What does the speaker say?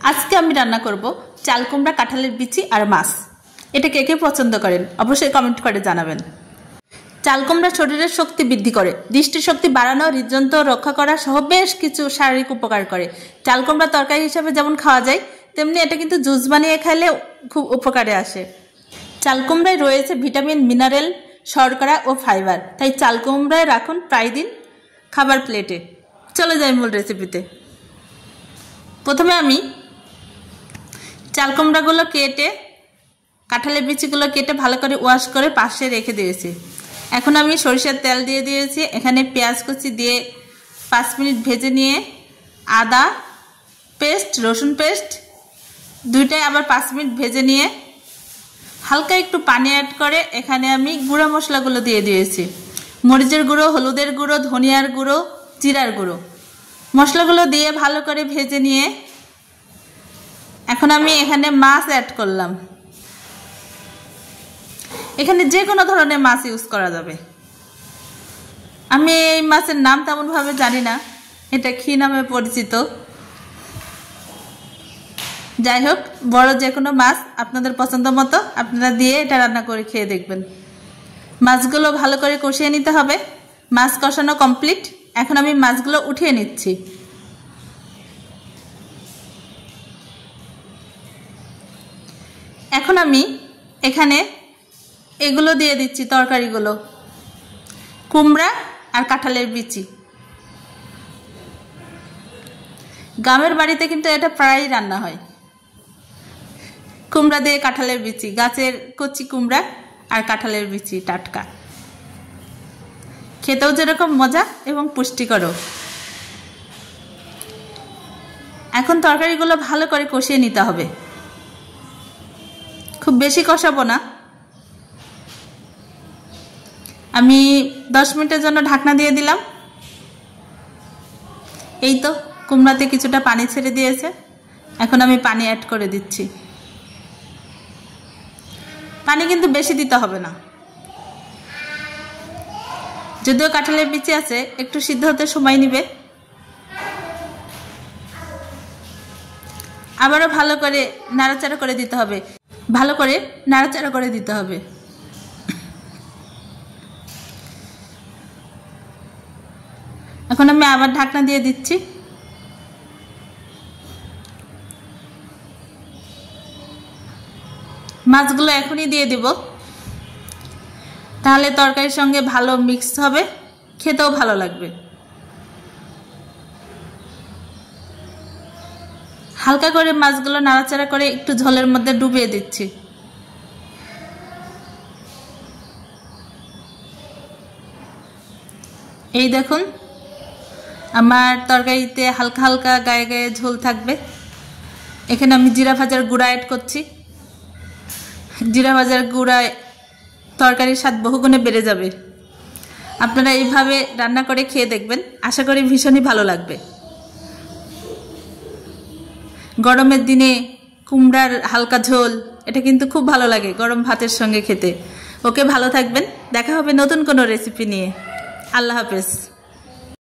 আজকে আমি রান্না করব চাল কুমড়া, কাঁঠালের বিচি আর মাছ। এটা কে কে পছন্দ করেন অবশ্যই কমেন্ট করে জানাবেন। চাল কুমড়া শরীরের শক্তি বৃদ্ধি করে, দৃষ্টিশক্তি বাড়ানো, হৃদযন্ত্র রক্ষা করা সহ বেশ কিছু শারীরিক উপকার করে। চাল কুমড়া তরকারি হিসাবে যেমন খাওয়া যায়, তেমনি এটা কিন্তু জুস বানিয়ে খাইলে খুব উপকারে আসে। চাল কুমড়ায় রয়েছে ভিটামিন, মিনারেল, শর্করা ও ফাইবার, তাই চাল কুমড়ায় রাখুন প্রায় দিন খাবার প্লেটে। চলে যাই মূল রেসিপিতে। প্রথমে আমি চাল কুমড়াগুলো কেটে, কাঁঠালের বিচিগুলো কেটে ভালো করে ওয়াশ করে পাশে রেখে দিয়েছি। এখন আমি সরিষার তেল দিয়ে দিয়েছি। এখানে পেঁয়াজ কুচি দিয়ে 5 মিনিট ভেজে নিয়ে আদা পেস্ট, রসুন পেস্ট দুইটাই আবার 5 মিনিট ভেজে নিয়ে হালকা একটু পানি অ্যাড করে এখানে আমি গুঁড়া মশলাগুলো দিয়ে দিয়েছি। মরিচের গুঁড়ো, হলুদের গুঁড়ো, ধনিয়ার গুঁড়ো, জিরার গুঁড়ো, মশলাগুলো দিয়ে ভালো করে ভেজে নিয়ে এখন আমি এখানে মাছ অ্যাড করলাম। এখানে যে কোনো ধরনের মাছ ইউজ করা যাবে। আমি এই মাছের নাম তেমনভাবে জানি না, এটা কি নামে পরিচিত। যাই হোক, বড় যে কোনো মাছ আপনাদের পছন্দ মতো আপনারা দিয়ে এটা রান্না করে খেয়ে দেখবেন। মাছগুলো ভালো করে কষিয়ে নিতে হবে। মাছ কষানো কমপ্লিট। এখন আমি মাছগুলো উঠিয়ে নিচ্ছি। এখন আমি এখানে এগুলো দিয়ে দিচ্ছি, তরকারিগুলো, কুমড়া আর কাঁঠালের বিচি। গ্রামের বাড়িতে কিন্তু এটা প্রায়ই রান্না হয়, কুমড়া দিয়ে কাঁঠালের বিচি, গাছের কচি কুমড়া আর কাঁঠালের বিচি টাটকা, খেতেও যেরকম মজা এবং পুষ্টিকরও। এখন তরকারিগুলো ভালো করে কষিয়ে নিতে হবে, খুব বেশি কষাবো না। আমি 10 মিনিটের জন্য ঢাকনা দিয়ে দিলাম। এই তো কুমড়াতে কিছুটা পানি ছেড়ে দিয়েছে, এখন আমি পানি অ্যাড করে দিচ্ছি। পানি কিন্তু বেশি দিতে হবে না, যদিও কাঁঠালের বিচি আছে, একটু সিদ্ধ হতে সময় নেবে। আবারও ভালো করে নাড়াচাড়া করে দিতে হবে, ভালো করে নাড়াচাড়া করে দিতে হবে। এখন আমি আবার ঢাকনা দিয়ে দিচ্ছি। মাছগুলো এখনই দিয়ে দিব, তাহলে তরকারির সঙ্গে ভালো মিক্স হবে, খেতেও ভালো লাগবে। হালকা করে মাছগুলো নাড়াচাড়া করে একটু ঝোলের মধ্যে ডুবিয়ে দিচ্ছি। এই দেখুন, আমার তরকারিতে হালকা হালকা গায়ে গায়ে ঝোল থাকবে। এখানে আমি জিরা ভাজার গুঁড়া অ্যাড করছি। জিরা ভাজার গুঁড়ায় তরকারির স্বাদ বহুগুণে বেড়ে যাবে। আপনারা এইভাবে রান্না করে খেয়ে দেখবেন, আশা করি ভীষণই ভালো লাগবে। গরমের দিনে কুমড়ার হালকা ঝোল, এটা কিন্তু খুব ভালো লাগে গরম ভাতের সঙ্গে খেতে। ওকে, ভালো থাকবেন, দেখা হবে নতুন কোনো রেসিপি নিয়ে। আল্লাহ হাফেজ।